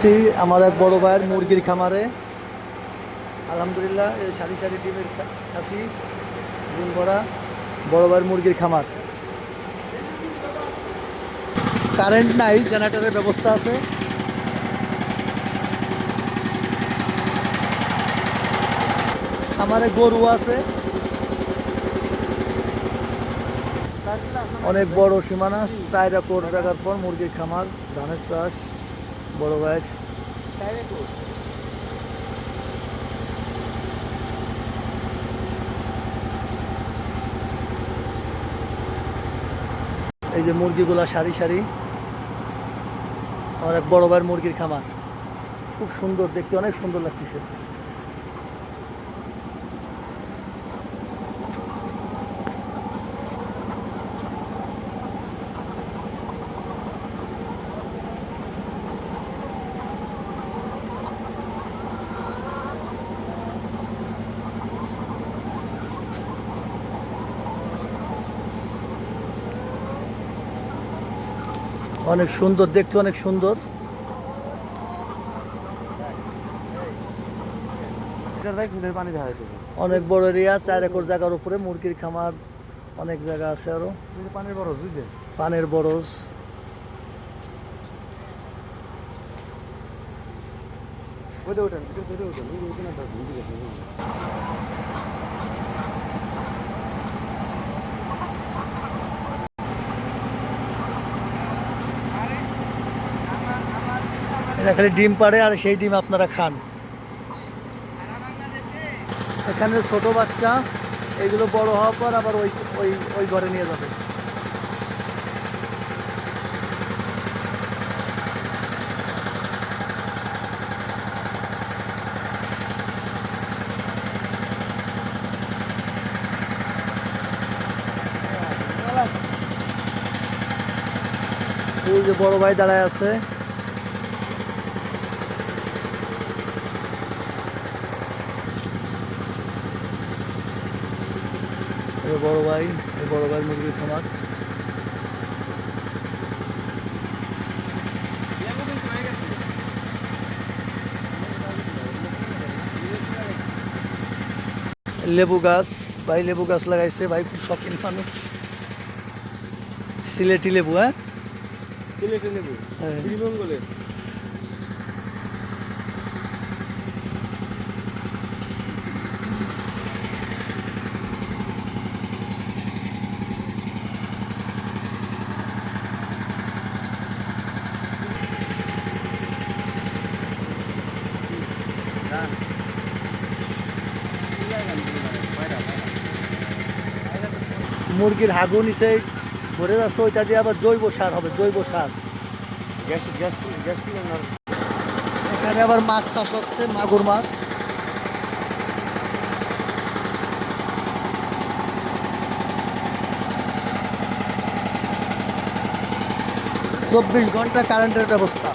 আসছি আমার এক বড় ভাইয়ের মুরগির খামারে। আলহামদুলিল্লাহ, এই সারি সারি ডিমের খাসি, ডিম ভরা বড় ভাইয়ের মুরগির খামার। কারেন্ট নাই, জেনারেটরের ব্যবস্থা আছে। খামারে গরু আছে, অনেক বড় সীমানা, 4 একর জায়গার পর মুরগির খামার, ধানের চাষ বড় ভাইয়ের। এই যে মুরগিগুলা সারি সারি, আমার এক বড় ভাইয়ের মুরগির খামার। খুব সুন্দর দেখতে, অনেক সুন্দর লাগতেছে। অনেক সুন্দর দেখতে, অনেক সুন্দর। অনেক বড় এরিয়া, 4 একর জায়গার উপরে মুরগির খামার, অনেক জায়গা আছে আরো। পানির বরজ, বুঝছেন, পানির বরজ। এটা খালি ডিম পাড়ে আর সেই ডিম আপনারা খান। এখানে ছোট বাচ্চা, এগুলো বড় হওয়ার পর আবার ওই ওই ওই ঘরে নিয়ে যাবে। এই যে বড় ভাই দাঁড়ায় আছে। বড় ভাই, এই বড় ভাই মুরগির খামার। লেবু গাছ, ভাই লেবু গাছ লাগাইছে, ভাই খুব শখিন মানুষ। সিলেটি লেবু, হ্যাঁ সিলেটি লেবু, শ্রীমঙ্গলের। মুরগির হাগু নিচে ভরে যাচ্ছে, ওইটা দিয়ে আবার জৈব সার হবে, জৈব সার। এখানে আবার মাছ চাষ হচ্ছে, মাগুর মাছ। 24 ঘন্টা কারেন্টের ব্যবস্থা।